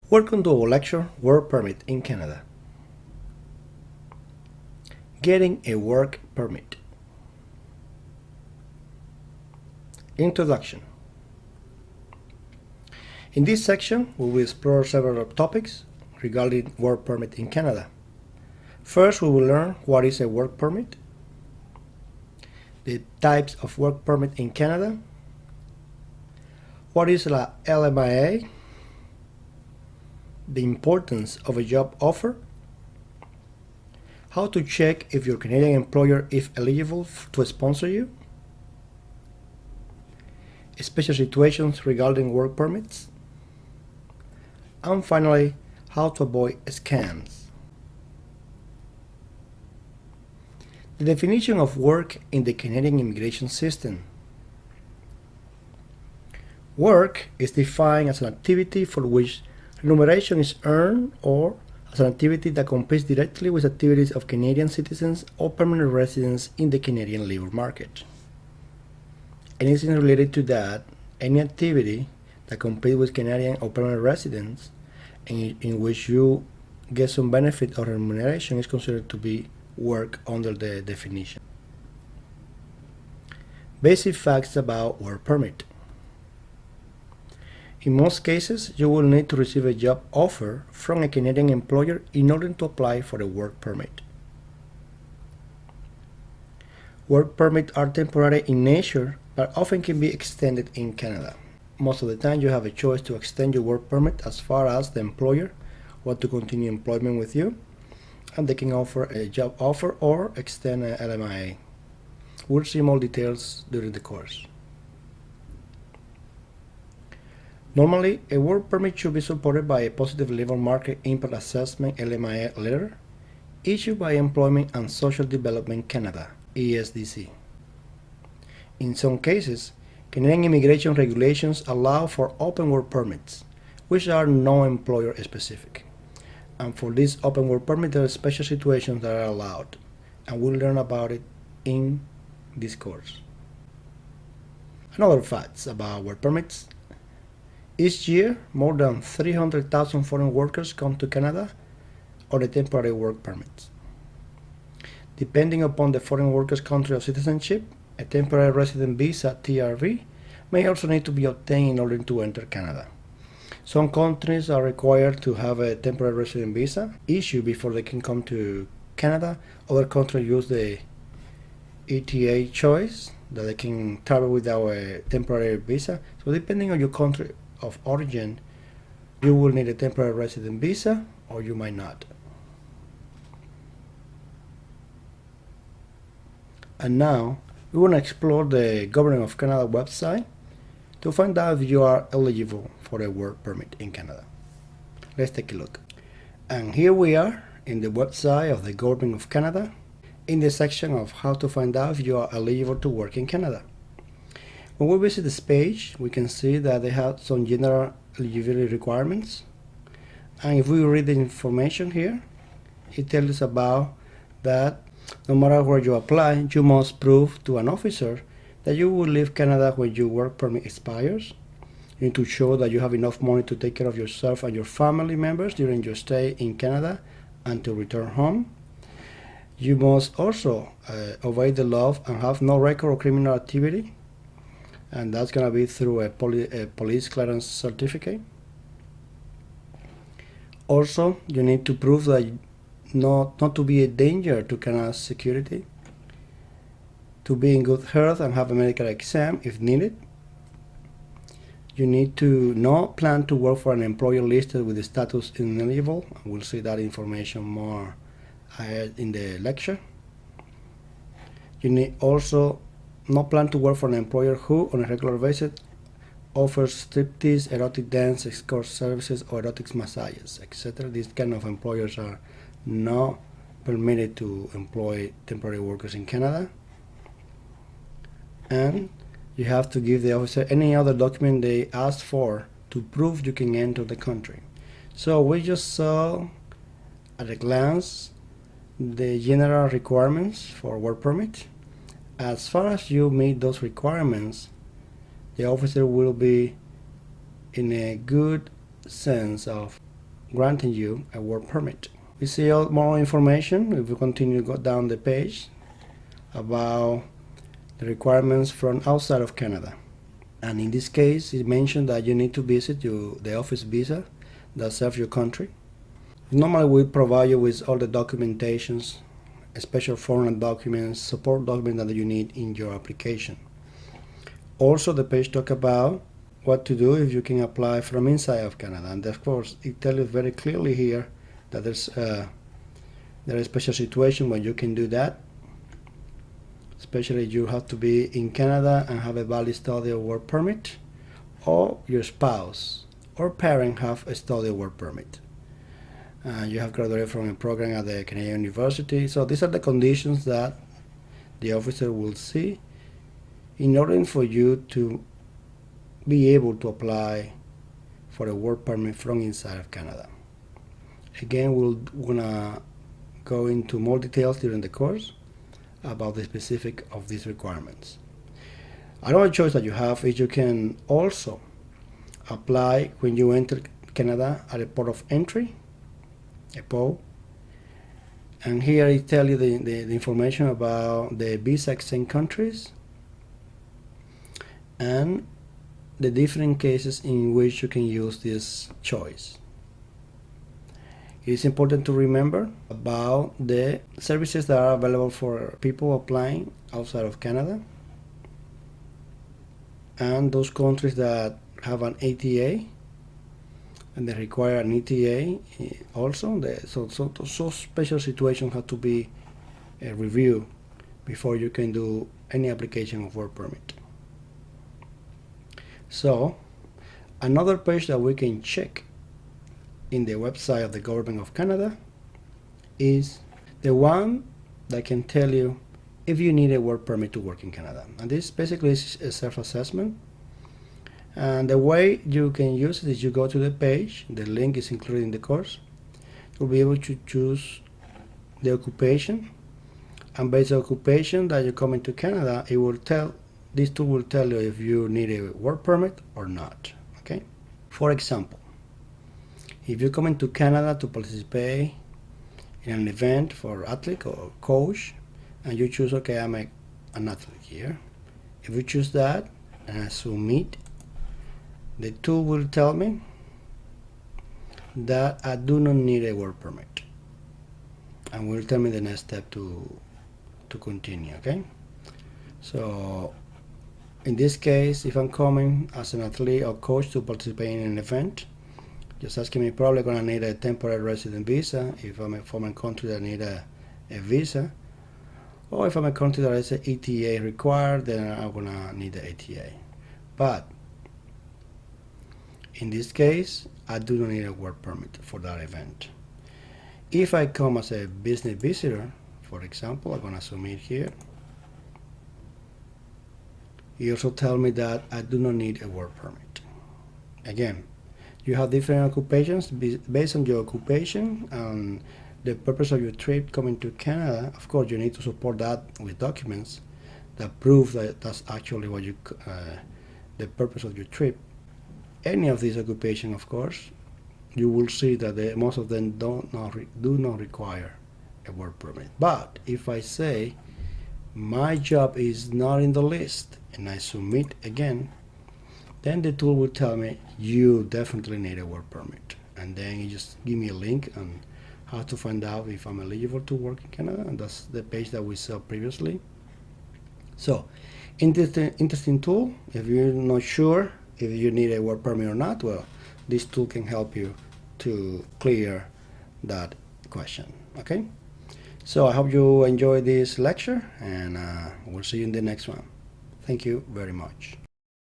Welcome to our lecture, Work Permit in Canada. Getting a work permit. Introduction. In this section, we will explore several topics regarding work permit in Canada. First, we will learn what is a work permit, the types of work permit in Canada, what is la LMIA, the importance of a job offer, how to check if your Canadian employer is eligible to sponsor you, special situations regarding work permits, and finally, how to avoid scams. The definition of work in the Canadian immigration system. Work is defined as an activity for which remuneration is earned or as an activity that competes directly with activities of Canadian citizens or permanent residents in the Canadian labor market. Anything related to that, any activity that competes with Canadian or permanent residents in which you get some benefit or remuneration is considered to be work under the definition. Basic facts about work permit. In most cases, you will need to receive a job offer from a Canadian employer in order to apply for a work permit. Work permits are temporary in nature, but often can be extended in Canada. Most of the time, you have a choice to extend your work permit as far as the employer wants to continue employment with you, and they can offer a job offer or extend an LMIA. We'll see more details during the course. Normally, a work permit should be supported by a positive labor market impact assessment LMIA letter issued by Employment and Social Development Canada, ESDC. In some cases, Canadian immigration regulations allow for open work permits, which are non-employer specific. And for these open work permits, there are special situations that are allowed, and we'll learn about it in this course. Another facts about work permits. Each year, more than 300,000 foreign workers come to Canada on a temporary work permit. Depending upon the foreign worker's country of citizenship, a temporary resident visa (TRV) may also need to be obtained in order to enter Canada. Some countries are required to have a temporary resident visa issued before they can come to Canada. Other countries use the ETA choice that they can travel without a temporary visa. So depending on your country of origin, you will need a temporary resident visa or you might not. And now we want to explore the Government of Canada website to find out if you are eligible for a work permit in Canada. Let's take a look. And here we are in the website of the Government of Canada in the section of how to find out if you are eligible to work in Canada. When we visit this page, we can see that they have some general eligibility requirements. And if we read the information here, it tells us about that no matter where you apply, you must prove to an officer that you will leave Canada when your work permit expires. You need to show that you have enough money to take care of yourself and your family members during your stay in Canada and to return home. You must also obey the law and have no record of criminal activity, and that's going to be through a police clearance certificate. Also, you need to prove that not to be a danger to Canada's security, to be in good health and have a medical exam if needed. You need to not plan to work for an employer listed with the status ineligible. We'll see that information more ahead in the lecture. You need also not plan to work for an employer who, on a regular basis, offers striptease, erotic dance, escort services, or erotic massages, etc. These kind of employers are not permitted to employ temporary workers in Canada. And you have to give the officer any other document they ask for to prove you can enter the country. So we just saw at a glance the general requirements for work permit. As far as you meet those requirements, the officer will be in a good sense of granting you a work permit. We see more information if we continue to go down the page about the requirements from outside of Canada. And in this case, it mentioned that you need to visit the office visa that serves your country. Normally, we provide you with all the documentations, special foreign documents, support documents that you need in your application. Also, the page talks about what to do if you can apply from inside of Canada. And of course, it tells you very clearly here that there is a special situation where you can do that. Especially you have to be in Canada and have a valid study or work permit, or your spouse or parent have a study or work permit. You have graduated from a program at the Canadian University. So these are the conditions that the officer will see in order for you to be able to apply for a work permit from inside of Canada. Again, we're gonna go into more details during the course about the specific of these requirements. Another choice that you have is you can also apply when you enter Canada at a port of entry, a PO, and here it tells you the information about the visa exempt countries and the different cases in which you can use this choice. It is important to remember about the services that are available for people applying outside of Canada and those countries that have an ATA and they require an ETA also. So those special situations have to be reviewed before you can do any application of work permit. So another page that we can check in the website of the Government of Canada is the one that can tell you if you need a work permit to work in Canada. And this basically is a self-assessment. And the way you can use it is you go to the page, the link is included in the course. You'll be able to choose the occupation, and based on occupation that you come into Canada, this tool will tell you if you need a work permit or not. Okay? For example, if you come into Canada to participate in an event for athlete or coach, and you choose, okay, I'm an athlete here. If you choose that and I submit, the tool will tell me that I do not need a work permit, and will tell me the next step to continue. Okay, so in this case, if I'm coming as an athlete or coach to participate in an event, just asking me, probably gonna need a temporary resident visa. If I'm from a country that need a visa, or if I'm a country that is an ETA required, then I'm gonna need the ETA. But in this case, I do not need a work permit for that event. If I come as a business visitor, for example, I'm gonna submit here. He also tell me that I do not need a work permit. Again, you have different occupations based on your occupation and the purpose of your trip coming to Canada. Of course, you need to support that with documents that prove that that's actually what the purpose of your trip. Any of these occupations, of course, you will see that most of them do not require a work permit. But if I say my job is not in the list and I submit again, then the tool will tell me you definitely need a work permit, and then you just give me a link on how to find out if I'm eligible to work in Canada, and that's the page that we saw previously. So interesting tool. If you're not sure if you need a work permit or not, well, this tool can help you to clear that question. Okay, so I hope you enjoyed this lecture, and we'll see you in the next one. Thank you very much.